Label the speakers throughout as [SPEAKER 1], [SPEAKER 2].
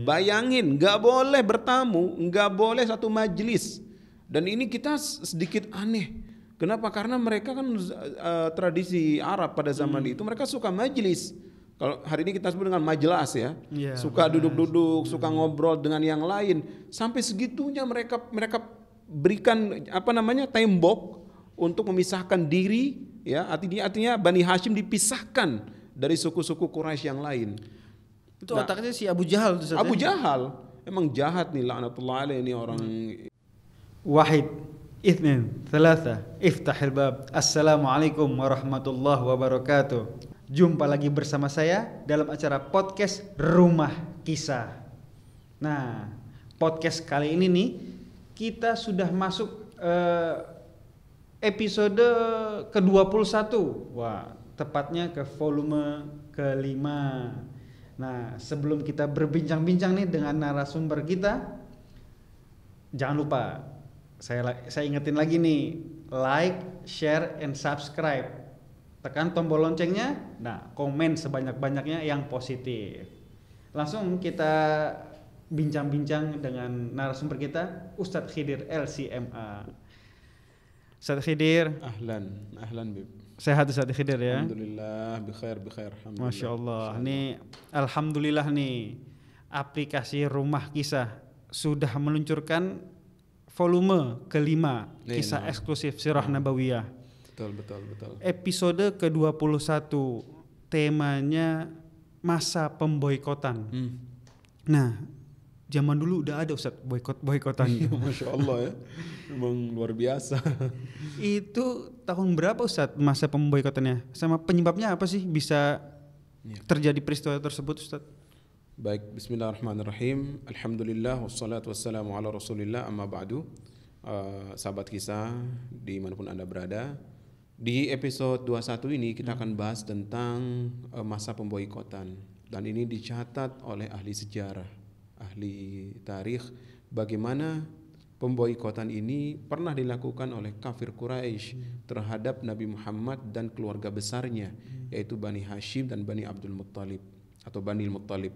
[SPEAKER 1] Bayangin, nggak boleh bertamu, nggak boleh satu majelis. Dan ini kita sedikit aneh. Kenapa? Karena mereka kan tradisi Arab pada zaman itu mereka suka majelis. Kalau hari ini kita sebut dengan majelas ya, suka duduk-duduk, suka ngobrol dengan yang lain. Sampai segitunya mereka berikan tembok untuk memisahkan diri, ya. Artinya Bani Hashim dipisahkan dari suku-suku Quraisy yang lain.
[SPEAKER 2] Itu otaknya si Abu Jahal.
[SPEAKER 1] Abu Jahal emang jahat nih, laknatullah alaihi ini orang.
[SPEAKER 2] Wahid, itsnin, thalatha, iftahil bab. Assalamualaikum warahmatullahi wabarakatuh. Jumpa lagi bersama saya dalam acara podcast Rumah Kisah. Nah, podcast kali ini nih kita sudah masuk episode ke-21. Wah, tepatnya ke volume kelima. Nah, sebelum kita berbincang-bincang nih dengan narasumber kita, jangan lupa saya ingetin lagi nih, like, share, and subscribe. Tekan tombol loncengnya, nah komen sebanyak-banyaknya yang positif. Langsung kita bincang-bincang dengan narasumber kita, Ustadz Khidir LCMA. Ustadz Khidir.
[SPEAKER 1] Ahlan Bib.
[SPEAKER 2] Sehat Ustadz Khidir ya?
[SPEAKER 1] Alhamdulillah, bikhair. Alhamdulillah.
[SPEAKER 2] Masya Allah. Ini alhamdulillah nih, aplikasi Rumah Kisah sudah meluncurkan volume kelima kisah eksklusif Sirah Nabawiyah.
[SPEAKER 1] Betul.
[SPEAKER 2] Episode ke-21, temanya masa pemboikotan. Nah, zaman dulu udah ada Ustadz boikotan.
[SPEAKER 1] Masya Allah ya, memang luar biasa.
[SPEAKER 2] Itu tahun berapa Ustadz masa pemboikotannya? Sama penyebabnya apa sih bisa terjadi peristiwa tersebut Ustadz?
[SPEAKER 1] Baik, bismillahirrahmanirrahim. Alhamdulillah, wassalatu wassalamu ala rasulillah, amma ba'du. Sahabat kisah dimanapun Anda berada, di episode 21 ini kita akan bahas tentang masa pemboikotan. Dan ini dicatat oleh ahli sejarah, ahli tarikh, bagaimana pemboikotan ini pernah dilakukan oleh kafir Quraisy terhadap Nabi Muhammad dan keluarga besarnya, yaitu Bani Hashim dan Bani Abdul Muttalib atau Bani Muttalib.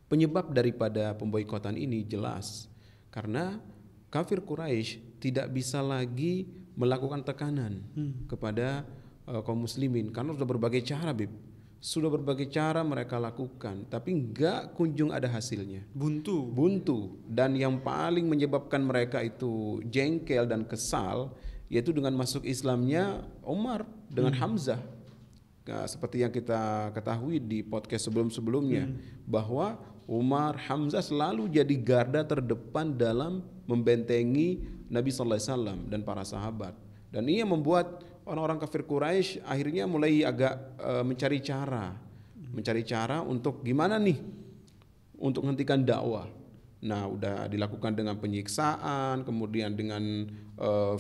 [SPEAKER 1] Penyebab daripada pemboikotan ini jelas, karena kafir Quraisy tidak bisa lagi melakukan tekanan kepada kaum muslimin, karena sudah berbagai cara, Bib. Sudah berbagai cara mereka lakukan, tapi enggak kunjung ada hasilnya. Buntu. Dan yang paling menyebabkan mereka itu jengkel dan kesal, yaitu dengan masuk Islamnya Umar dengan Hamzah. Nah, seperti yang kita ketahui di podcast sebelum-sebelumnya, bahwa Umar, Hamzah selalu jadi garda terdepan dalam membentengi Nabi Sallallahu Alaihi Wasallam dan para sahabat. Dan ini yang membuat orang-orang kafir Quraisy akhirnya mulai agak mencari cara untuk gimana nih untuk menghentikan dakwah. Nah, udah dilakukan dengan penyiksaan, kemudian dengan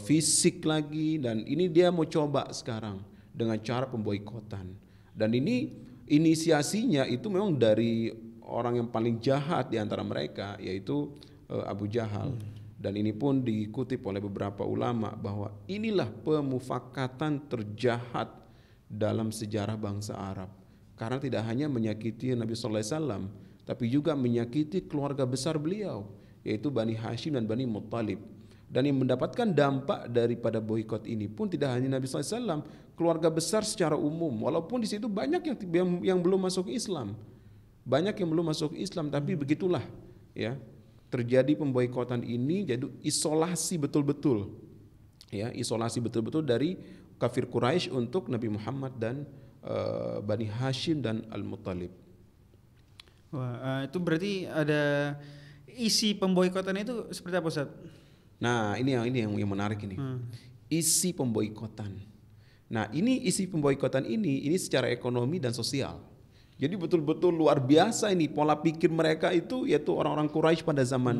[SPEAKER 1] fisik lagi, dan ini dia mau coba sekarang dengan cara pemboikotan. Dan ini inisiasinya itu memang dari orang yang paling jahat di antara mereka, yaitu Abu Jahal. Dan ini pun dikutip oleh beberapa ulama bahwa inilah pemufakatan terjahat dalam sejarah bangsa Arab. Karena tidak hanya menyakiti Nabi Sallallahu Alaihi Wasallam, tapi juga menyakiti keluarga besar beliau, yaitu Bani Hashim dan Bani Muttalib. Dan yang mendapatkan dampak daripada boikot ini pun tidak hanya Nabi Sallallahu Alaihi Wasallam, keluarga besar secara umum. Walaupun di situ banyak yang belum masuk Islam, tapi begitulah ya. Terjadi pemboikotan ini, jadi isolasi betul-betul dari kafir Quraisy untuk Nabi Muhammad dan Bani Hashim dan Al-Muttalib.
[SPEAKER 2] Wah, itu berarti ada isi pemboikotan itu seperti apa Ustaz?
[SPEAKER 1] Nah, ini yang menarik ini. Isi pemboikotan. Nah, ini isi pemboikotan ini secara ekonomi dan sosial. Jadi betul-betul luar biasa ini pola pikir mereka itu, yaitu orang-orang Quraisy pada zaman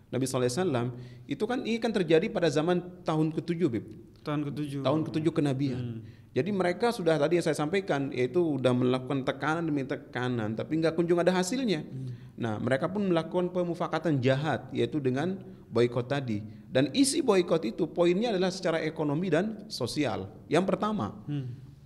[SPEAKER 1] Nabi Sallallahu Alaihi Wasallam itu kan ini kan terjadi pada zaman tahun ke-7, Bib. Tahun ke-7 kenabian. Jadi mereka sudah tadi yang saya sampaikan, yaitu sudah melakukan tekanan demi tekanan, tapi nggak kunjung ada hasilnya. Nah, mereka pun melakukan pemufakatan jahat, yaitu dengan boikot tadi. Dan isi boikot itu poinnya adalah secara ekonomi dan sosial. Yang pertama,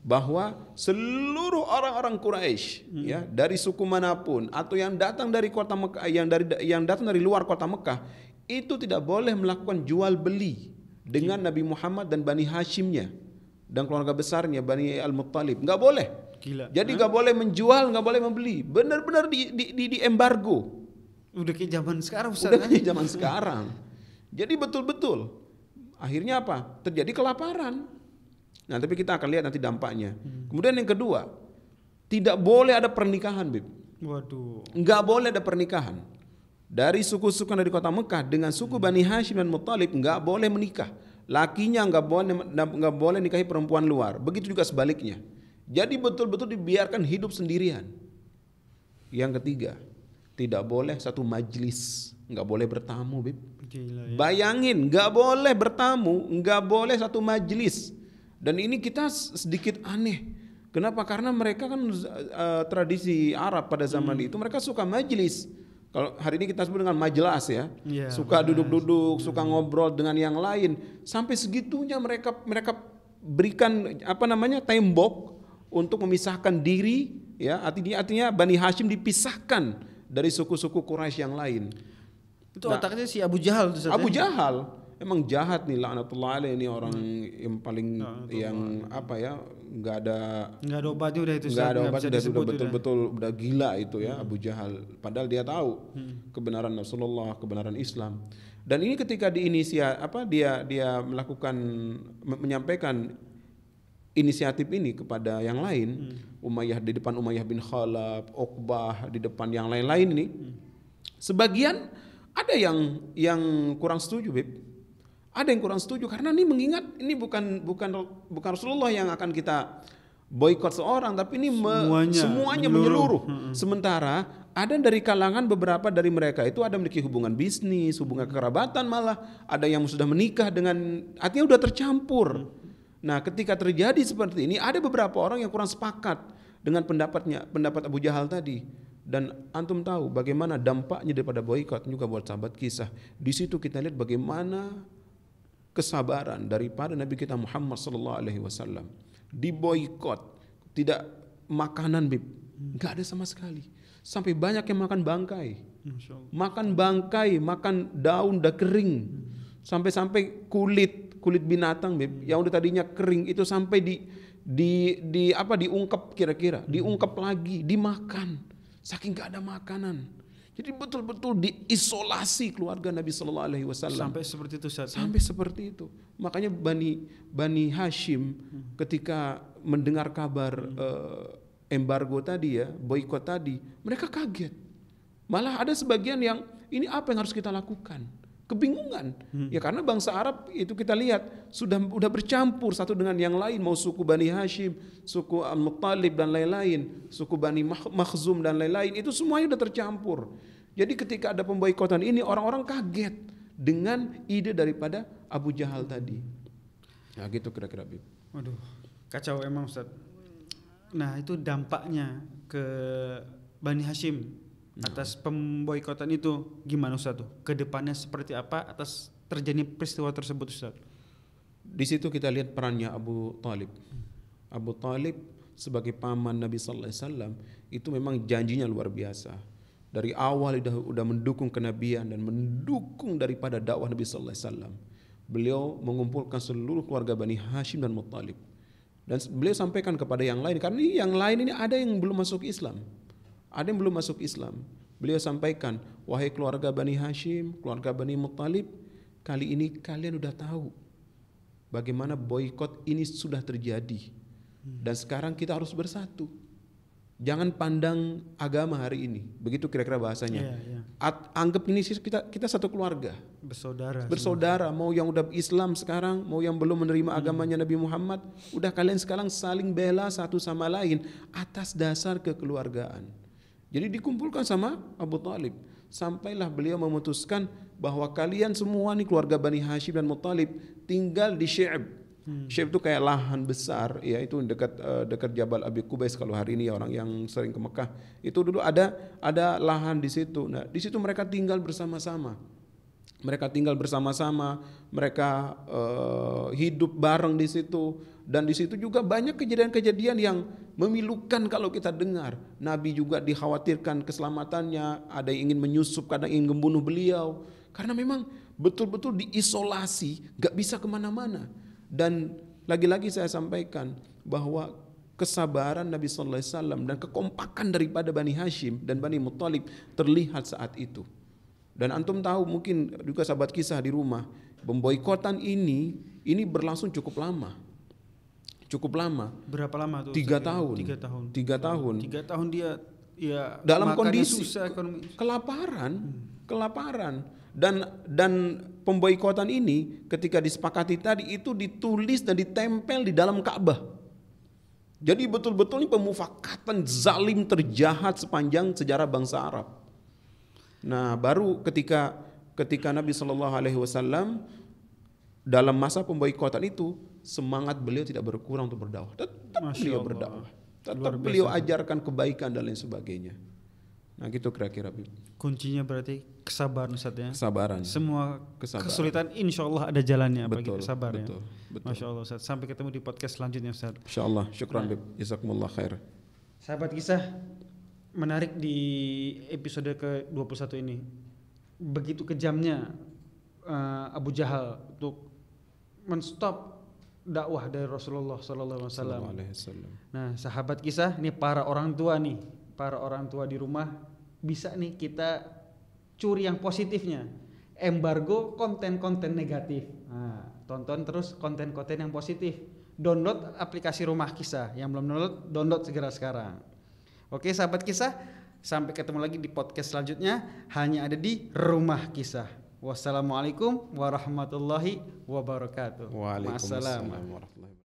[SPEAKER 1] bahwa seluruh orang-orang Quraisy ya dari suku manapun atau yang datang dari kota Mekah, yang datang dari luar kota Mekah itu tidak boleh melakukan jual beli dengan Nabi Muhammad dan Bani Hashimnya dan keluarga besarnya Bani Al-Muttalib, nggak boleh.
[SPEAKER 2] Gila.
[SPEAKER 1] Jadi nggak boleh menjual, nggak boleh membeli, benar-benar di embargo.
[SPEAKER 2] Udah kayak zaman sekarang Ustaz.
[SPEAKER 1] Udah kayak zaman sekarang. Jadi betul-betul akhirnya apa? Terjadi kelaparan. Nah, tapi kita akan lihat nanti dampaknya. Kemudian yang kedua, tidak boleh ada pernikahan, Bib.
[SPEAKER 2] Waduh.
[SPEAKER 1] Nggak boleh ada pernikahan. Dari suku-suku dari kota Mekah dengan suku Bani Hashim dan Muttalib nggak boleh menikah. Lakinya nggak boleh nikahi perempuan luar. Begitu juga sebaliknya. Jadi betul-betul dibiarkan hidup sendirian. Yang ketiga, tidak boleh satu majlis, nggak boleh bertamu, Bib.
[SPEAKER 2] Gila, ya.
[SPEAKER 1] Bayangin, nggak boleh bertamu, nggak boleh satu majlis. Dan ini kita sedikit aneh. Kenapa? Karena mereka kan tradisi Arab pada zaman itu mereka suka majlis. Kalau hari ini kita sebut dengan majelas ya, suka duduk-duduk, suka ngobrol dengan yang lain. Sampai segitunya mereka berikan tembok untuk memisahkan diri, ya. Artinya Bani Hashim dipisahkan dari suku-suku Quraisy yang lain.
[SPEAKER 2] Itu otaknya si Abu Jahal tuh.
[SPEAKER 1] Abu Jahal emang jahat nih, laknatullah alaih, ini orang yang paling nggak ada
[SPEAKER 2] obatnya udah itu.
[SPEAKER 1] Nggak ada obatnya, udah betul-betul udah gila itu ya Abu Jahal. Padahal dia tahu kebenaran Rasulullah, kebenaran Islam. Dan ini ketika dia melakukan menyampaikan inisiatif ini kepada yang lain, Umayyah di depan Umayyah bin Khalaf, Uqbah di depan yang lain-lain ini, sebagian ada yang kurang setuju, Bib. Ada yang kurang setuju karena ini mengingat ini bukan Rasulullah yang akan kita boikot seorang, tapi ini semuanya menyeluruh. Sementara ada dari kalangan beberapa dari mereka itu ada memiliki hubungan bisnis, hubungan kekerabatan, malah ada yang sudah menikah dengan, artinya udah tercampur. Nah, ketika terjadi seperti ini, ada beberapa orang yang kurang sepakat dengan pendapat Abu Jahal tadi. Dan antum tahu bagaimana dampaknya daripada boikot juga buat sahabat kisah. Di situ kita lihat bagaimana kesabaran daripada Nabi kita Muhammad sallallahu alaihi wasallam. Diboikot, tidak makanan, Bib, nggak ada sama sekali. Sampai banyak yang makan bangkai, makan bangkai, makan daun udah kering, sampai kulit binatang, Bib, yang udah tadinya kering itu sampai diungkep, kira-kira diungkep lagi, dimakan, saking nggak ada makanan. Jadi betul-betul diisolasi keluarga Nabi Sallallahu Alaihi Wasallam.
[SPEAKER 2] Sampai seperti itu,
[SPEAKER 1] sampai seperti itu. Makanya Bani Hashim ketika mendengar kabar embargo tadi ya, boikot tadi, mereka kaget. Malah ada sebagian yang ini apa yang harus kita lakukan? Kebingungan. Ya karena bangsa Arab itu kita lihat udah bercampur satu dengan yang lain, mau suku Bani Hashim, suku Al-Muttalib dan lain-lain, suku Bani Makhzum dan lain-lain, itu semuanya udah tercampur. Jadi ketika ada pemboikotan ini, orang-orang kaget dengan ide daripada Abu Jahal tadi. Nah gitu kira-kira, Bib.
[SPEAKER 2] Waduh, kacau emang Ustaz. Nah itu dampaknya ke Bani Hashim atas pemboikotan itu gimana Ustaz tuh? Kedepannya seperti apa atas terjadi peristiwa tersebut Ustaz?
[SPEAKER 1] Di situ kita lihat perannya Abu Talib. Abu Talib sebagai paman Nabi Sallallahu Alaihi Wasallam itu memang janjinya luar biasa. Dari awal udah mendukung kenabian dan mendukung daripada dakwah Nabi Sallallahu Alaihi Wasallam. Beliau mengumpulkan seluruh keluarga Bani Hashim dan Muttalib. Dan beliau sampaikan kepada yang lain, karena yang lain ini ada yang belum masuk Islam. Ada yang belum masuk Islam. Beliau sampaikan, wahai keluarga Bani Hashim, keluarga Bani Muttalib, kali ini kalian udah tahu bagaimana boikot ini sudah terjadi. Dan sekarang kita harus bersatu. Jangan pandang agama hari ini. Begitu kira-kira bahasanya. Anggap ini kita satu keluarga. Bersaudara. Mau yang udah Islam sekarang, mau yang belum menerima agamanya Nabi Muhammad, udah kalian sekarang saling bela satu sama lain atas dasar kekeluargaan. Jadi dikumpulkan sama Abu Talib. Sampailah beliau memutuskan bahwa kalian semua nih keluarga Bani Hashim dan Muttalib tinggal di Syi'b. Syi'b itu kayak lahan besar, ya itu dekat Jabal Abi Qubais kalau hari ini ya, orang yang sering ke Mekah. Itu dulu ada lahan di situ. Nah, di situ mereka tinggal bersama-sama. Mereka hidup bareng di situ. Dan di situ juga banyak kejadian-kejadian yang memilukan kalau kita dengar. Nabi juga dikhawatirkan keselamatannya, ada yang ingin menyusup, kadang ingin membunuh beliau. Karena memang betul-betul diisolasi, gak bisa kemana-mana. Dan lagi-lagi saya sampaikan bahwa kesabaran Nabi Sallallahu Alaihi Wasallam dan kekompakan daripada Bani Hashim dan Bani Muttalib terlihat saat itu. Dan antum tahu mungkin juga sahabat kisah di rumah, pemboikotan ini berlangsung cukup lama.
[SPEAKER 2] Berapa lama tuh?
[SPEAKER 1] 3 tahun. 3 tahun.
[SPEAKER 2] 3 tahun dia ya
[SPEAKER 1] dalam kondisi
[SPEAKER 2] susah ekonomi.
[SPEAKER 1] Kelaparan. Dan pemboikotan ini ketika disepakati tadi itu ditulis dan ditempel di dalam Ka'bah. Jadi betul-betul ini pemufakatan zalim terjahat sepanjang sejarah bangsa Arab. Nah, baru ketika Nabi Shallallahu Alaihi Wasallam dalam masa pemboikotan itu, semangat beliau tidak berkurang untuk berdakwah. Tetap beliau berdakwah. Tetap beliau ajarkan kebaikan dan lain sebagainya. Nah, gitu kira-kira.
[SPEAKER 2] Kuncinya berarti kesabaran Ustaz ya.
[SPEAKER 1] Kesabaran.
[SPEAKER 2] Semua kesulitan insya Allah ada jalannya bagi sabar ya.
[SPEAKER 1] Betul.
[SPEAKER 2] Masya Allah Ustaz. Sampai ketemu di podcast selanjutnya Ustaz.
[SPEAKER 1] Insya Allah. Syukran Bib. Jazakumullah khair.
[SPEAKER 2] Sahabat kisah, menarik di episode ke-21 ini. Begitu kejamnya Abu Jahal untuk menstop dakwah dari Rasulullah sallallahu alaihi wasallam. Nah, sahabat kisah, ini para orang tua di rumah bisa nih kita curi yang positifnya. Embargo konten-konten negatif. Nah, tonton terus konten-konten yang positif. Download aplikasi Rumah Kisah. Yang belum download segera sekarang. Oke, sahabat kisah, sampai ketemu lagi di podcast selanjutnya hanya ada di Rumah Kisah. Wassalamualaikum warahmatullahi wabarakatuh.
[SPEAKER 1] Waalaikumsalam warahmatullahi wabarakatuh.